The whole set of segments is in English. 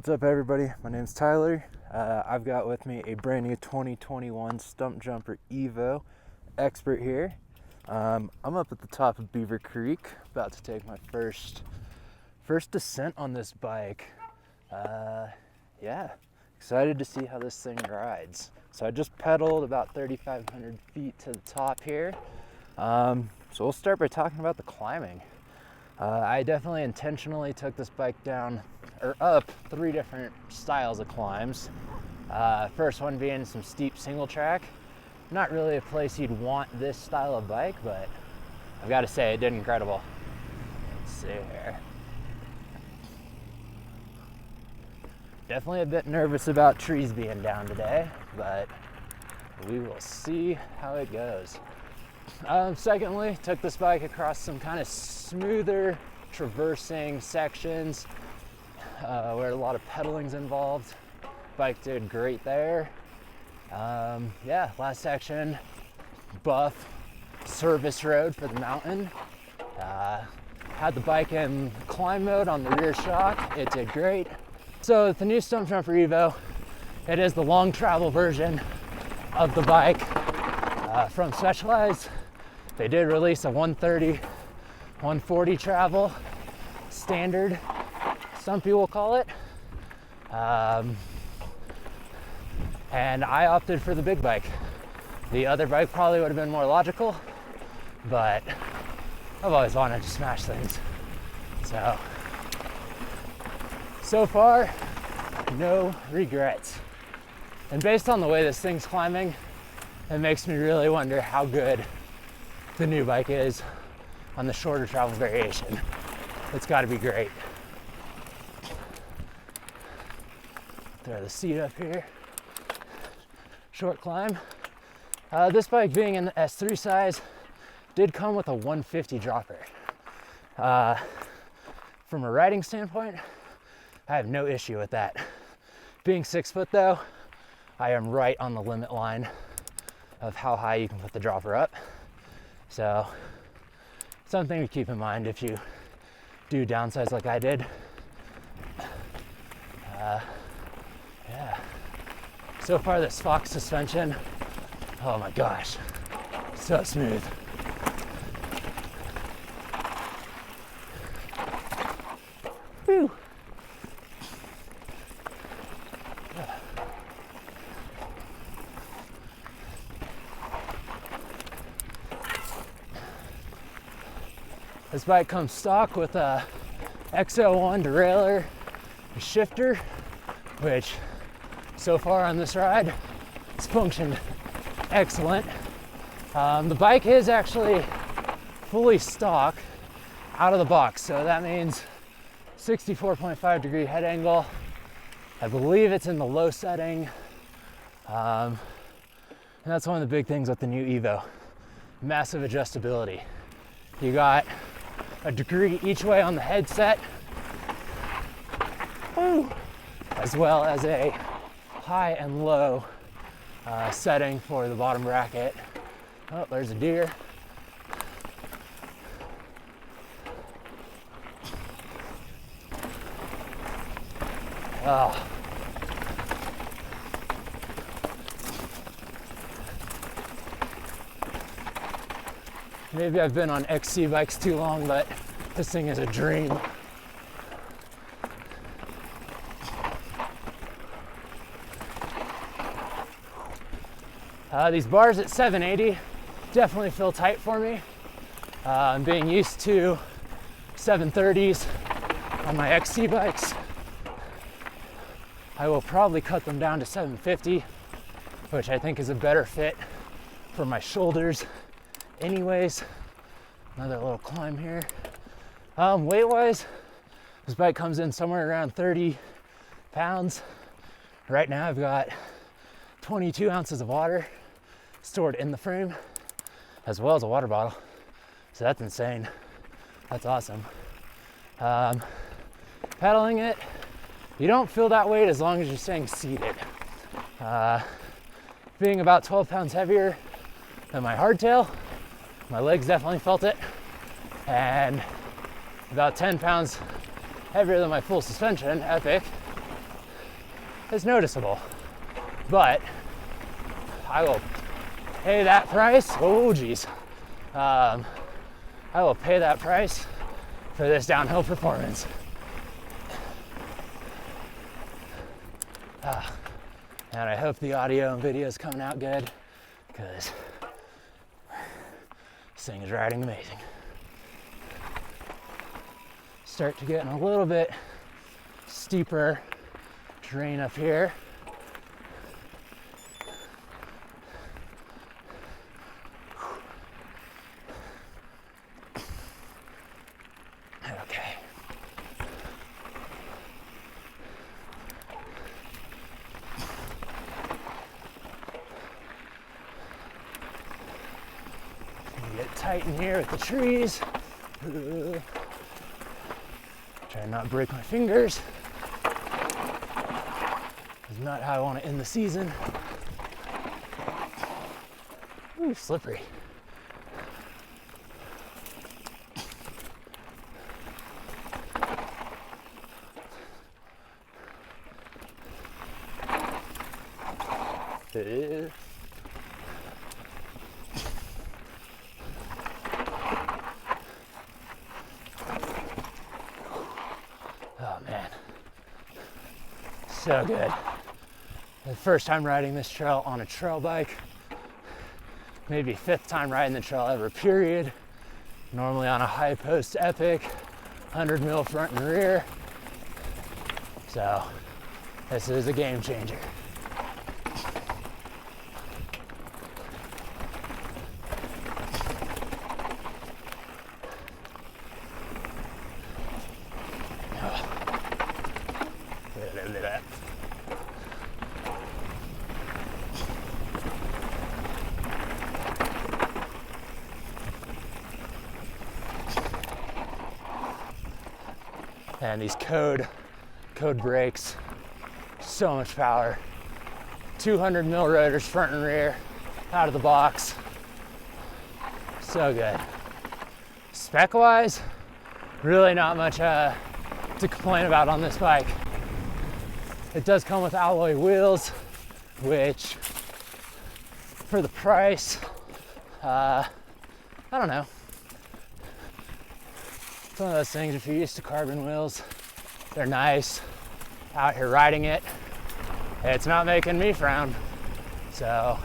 What's up, everybody? My name's Tyler. I've got with me a brand new 2021 Stumpjumper Evo Expert here. I'm up at the top of Beaver Creek, about to take my first descent on this bike. Yeah, excited to see how this thing rides. So I just pedaled about 3,500 feet to the top here. So we'll start by talking about the climbing. I definitely intentionally took this bike up 3 different styles of climbs. First one being some steep single track. Not really a place you'd want this style of bike, but I've got to say it did incredible. Let's see here. Definitely a bit nervous about trees being down today, but we will see how it goes. Secondly, took this bike across some kind of smoother traversing sections where a lot of pedaling's involved. Bike did great there. Yeah, last section, buff service road for the mountain. Had the bike in climb mode on the rear shock. It did great. So with the new Stumpjumper Evo, it is the long travel version of the bike from Specialized. They did release a 130, 140 travel standard, some people call it. And I opted for the big bike. The other bike probably would have been more logical, but I've always wanted to smash things. So far, no regrets. And based on the way this thing's climbing, it makes me really wonder how good the new bike is on the shorter travel variation. It's got to be great. Throw the seat up here. Short climb. This bike, being in the S3 size, did come with a 150 dropper. From a riding standpoint, I have no issue with that. Being 6 foot though, I am right on the limit line of how high you can put the dropper up. So something to keep in mind if you do downsize like I did. Yeah. So far this Fox suspension, oh my gosh, so smooth. Whew. This bike comes stock with a X01 derailleur, a shifter, which so far on this ride has functioned excellent. The bike is actually fully stock out of the box, so that means 64.5 degree head angle. I believe it's in the low setting. And that's one of the big things with the new Evo, massive adjustability. You got a degree each way on the headset, as well as a high and low setting for the bottom bracket. Oh, there's a deer. Oh. Maybe I've been on XC bikes too long, but this thing is a dream. These bars at 780 definitely feel tight for me. I'm being used to 730s on my XC bikes. I will probably cut them down to 750, which I think is a better fit for my shoulders anyways. Another little climb here. Weight wise, this bike comes in somewhere around 30 pounds. Right now I've got 22 ounces of water stored in the frame, as well as a water bottle. So that's insane. That's awesome. Pedaling it, you don't feel that weight as long as you're staying seated. Being about 12 pounds heavier than my hardtail, my legs definitely felt it, and about 10 pounds heavier than my full suspension, Epic. as noticeable. But I will pay that price. Oh, geez. I will pay that price for this downhill performance. And I hope the audio and video is coming out good, because this thing is riding amazing. Start to get in a little bit steeper terrain up here. Okay. Get tight in here with the trees. Try not to break my fingers. It's not how I want to end the season. Ooh, slippery. Oh man, so good. The first time riding this trail on a trail bike, maybe 5th time riding the trail ever, period. Normally on a high post epic, 100 mil front and rear. So this is a game changer. And these code brakes, so much power. 200 mil rotors front and rear, out of the box. So good. Spec wise, really not much to complain about on this bike. It does come with alloy wheels, which for the price, I don't know. It's one of those things, if you're used to carbon wheels, they're nice. Out here riding it, it's not making me frown. So,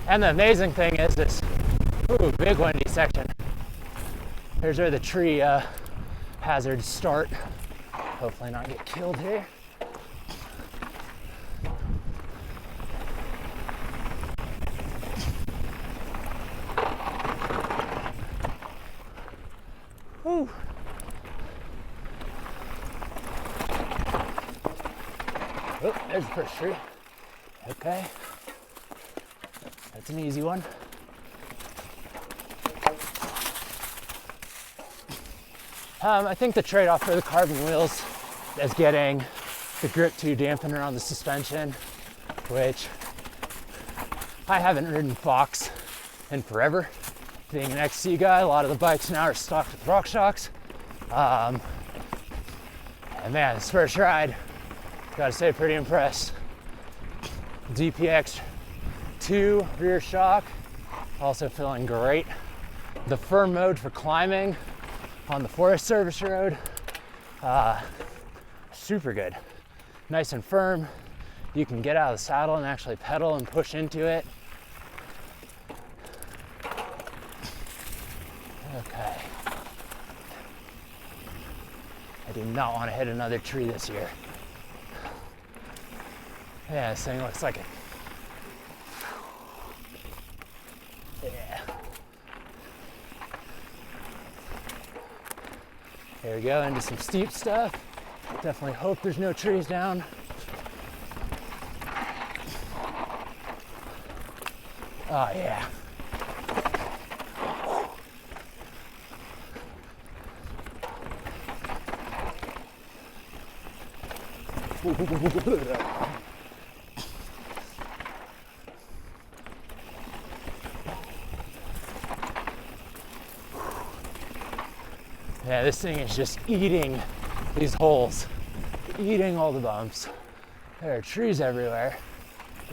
and the amazing thing is this, ooh, big windy section. Here's where the tree hazards start. Hopefully not get killed here. Whew. Oh, there's the first tree. Okay. That's an easy one. I think the trade-off for the carbon wheels is getting the Grip 2 dampener on the suspension, which I haven't ridden Fox in forever. Being an XC guy, a lot of the bikes now are stocked with rock shocks. And man, this first ride, gotta say, pretty impressed. DPX 2 rear shock, also feeling great. The firm mode for climbing on the Forest Service Road, super good. Nice and firm. You can get out of the saddle and actually pedal and push into it. Okay. I do not want to hit another tree this year. Yeah, this thing looks like it. Yeah. There we go, into some steep stuff. Definitely hope there's no trees down. Oh yeah. Yeah, this thing is just eating these holes, eating all the bumps. There are trees everywhere.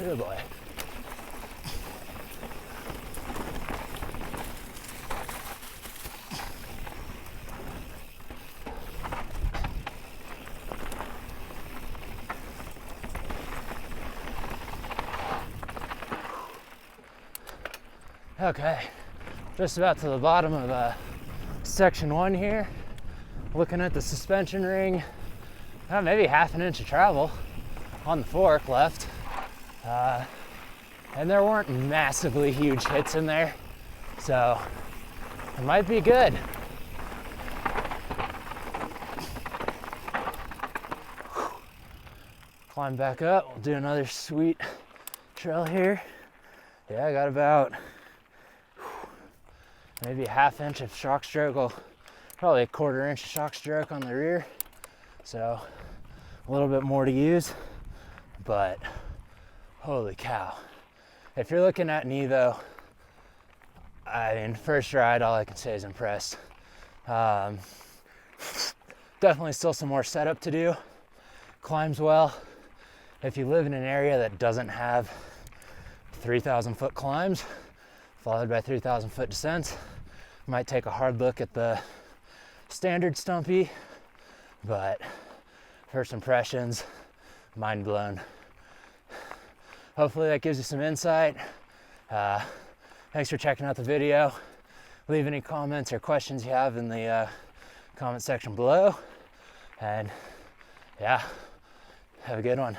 Oh boy. Okay, just about to the bottom of section 1 here. Looking at the suspension ring, maybe half an inch of travel on the fork left. And there weren't massively huge hits in there, so it might be good. Climb back up, we'll do another sweet trail here. Yeah, I got about maybe a half inch of shock stroke, probably a 1/4 inch of shock stroke on the rear. So a little bit more to use, but holy cow. If you're looking at an Evo, I mean, first ride, all I can say is impressed. Definitely still some more setup to do. Climbs well. If you live in an area that doesn't have 3,000 foot climbs, followed by 3,000 foot descents, might take a hard look at the standard Stumpy, but first impressions, mind blown. Hopefully that gives you some insight. Thanks for checking out the video. Leave any comments or questions you have in the comment section below. And yeah, have a good one.